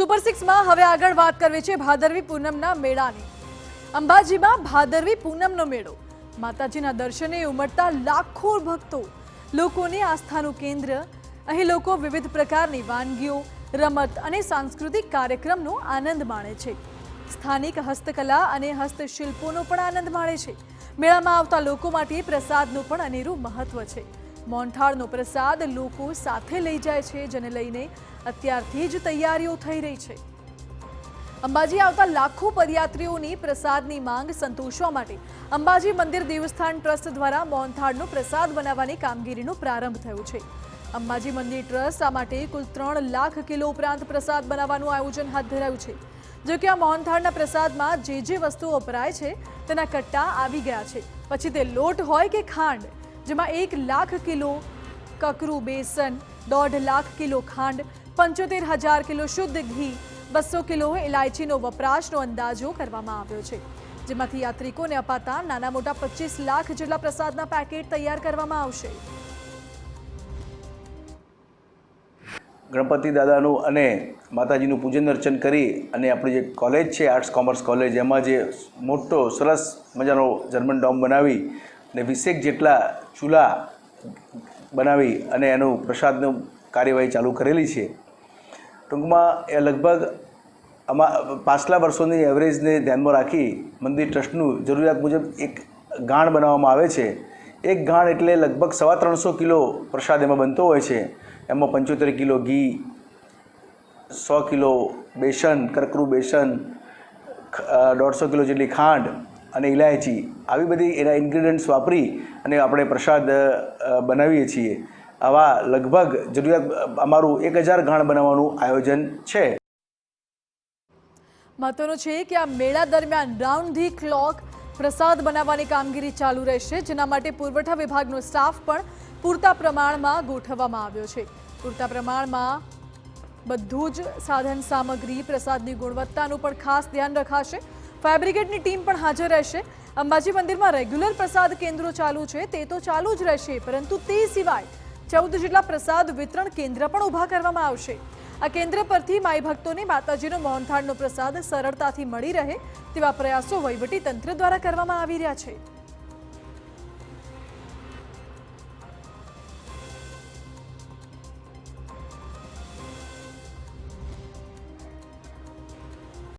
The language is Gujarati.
સુપર 6 માં હવે આગળ વાત કરવી છે ભાદરવી પૂનમના મેળાની। અંબાજીમાં ભાદરવી પૂનમનો મેળો માતાજીના દર્શને ઉમટતા લાખો ભક્તો, લોકોની આસ્થાનું કેન્દ્ર। અહીં લોકો વિવિધ પ્રકારની વાનગીઓ, રમત અને સાંસ્કૃતિક કાર્યક્રમનો આનંદ માણે છે। સ્થાનિક હસ્તકલા અને હસ્તશિલ્પોનો પણ આનંદ માણે છે। મેળામાં આવતા લોકો માટે પ્રસાદનું પણ અનેરું મહત્વ છે। મોહનથાળનો પ્રસાદ લોકો સાથે લઈ જાય છે, જેને લઈને અત્યારથી જ તૈયારીઓ થઈ રહી છે। અંબાજી આવતા લાખો પદયાત્રીઓની પ્રસાદની માંગ સંતોષવા માટે અંબાજી મંદિર દેવસ્થાન ટ્રસ્ટ દ્વારા મોહનથાળનો પ્રસાદ બનાવવાની કામગીરીનો પ્રારંભ થયો છે। અંબાજી મંદિર ટ્રસ્ટ આ માટે કુલ 3 લાખ કિલો ઉપરાંત પ્રસાદ બનાવવાનું આયોજન હાથ ધરાયું છે। જો કે આ મોહનથાળના પ્રસાદમાં જે વસ્તુઓ વપરાય છે તેના કટ્ટા આવી ગયા છે। પછી તે લોટ હોય કે ખાંડ, જેમાં 1 લાખ કિલો કકરું બેસન, 1.5 લાખ કિલો ખાંડ, 75,000 કિલો શુદ્ધ ઘી, 200 કિલો ઇલાયચીનો વપરાશનો અંદાજો કરવામાં આવ્યો છે। જેમાંથી યાત્રિકોને અપાતા નાના મોટા 25 લાખ જેટલા પ્રસાદના પેકેટ તૈયાર કરવામાં આવશે। ગણપતિ દાદાનું અને માતાજીનું પૂજન અર્ચન કરી અને આપણી જે કોલેજ છે આર્ટ્સ કોમર્સ કોલેજ, એમાં જે મોટો સરસ મજાનો જર્મન ડોમ બનાવી અને 20 જેટલા ચૂલા બનાવી અને એનું પ્રસાદનું કાર્યવાહી ચાલુ કરેલી છે। ટૂંકમાં એ લગભગ પાછલા વર્ષોની એવરેજને ધ્યાનમાં રાખી મંદિર ટ્રસ્ટનું જરૂરિયાત મુજબ એક ગાણ બનાવવામાં આવે છે। એક ગાણ એટલે લગભગ 350 કિલો પ્રસાદ એમાં બનતો હોય છે। એમાં 75 કિલો ઘી, 100 કિલો બેસન, કરકરું બેસન, 150 કિલો જેટલી ખાંડ અને ઇલાયચી, આવી બધી એના ઇન્ગ્રીડિયન્ટ્સ વાપરી અને આપણે પ્રસાદ બનાવીએ છીએ। આવા લગભગ જરૂરિયાત અમારું 1000 ગાણ બનાવવાનું આયોજન છે। મહત્વનું છે કે આ મેળા દરમિયાન રાઉન્ડ ધી ક્લોક પ્રસાદ બનાવવાની કામગીરી ચાલુ રહેશે, જેના માટે પુરવઠા વિભાગનો સ્ટાફ પણ પૂરતા પ્રમાણમાં ગોઠવવામાં આવ્યો છે। પૂરતા પ્રમાણમાં બધું જ સાધન સામગ્રી, પ્રસાદની ગુણવત્તાનું પણ ખાસ ધ્યાન રખાશે। ફાયર બ્રિગેડની ટીમ પણ હાજર રહેશે। અંબાજી મંદિરમાં રેગ્યુલર પ્રસાદ કેન્દ્રો ચાલુ છે તે તો ચાલુ જ રહેશે, પરંતુ તે સિવાય 14 જેટલા પ્રસાદ વિતરણ કેન્દ્ર પણ ઊભા કરવામાં આવશે। આ કેન્દ્ર પરથી માઈ ભક્તોને માતાજીનો મોહનથાળનો પ્રસાદ સરળતાથી મળી રહે તેવા પ્રયાસો વહીવટી તંત્ર દ્વારા કરવામાં આવી રહ્યા છે।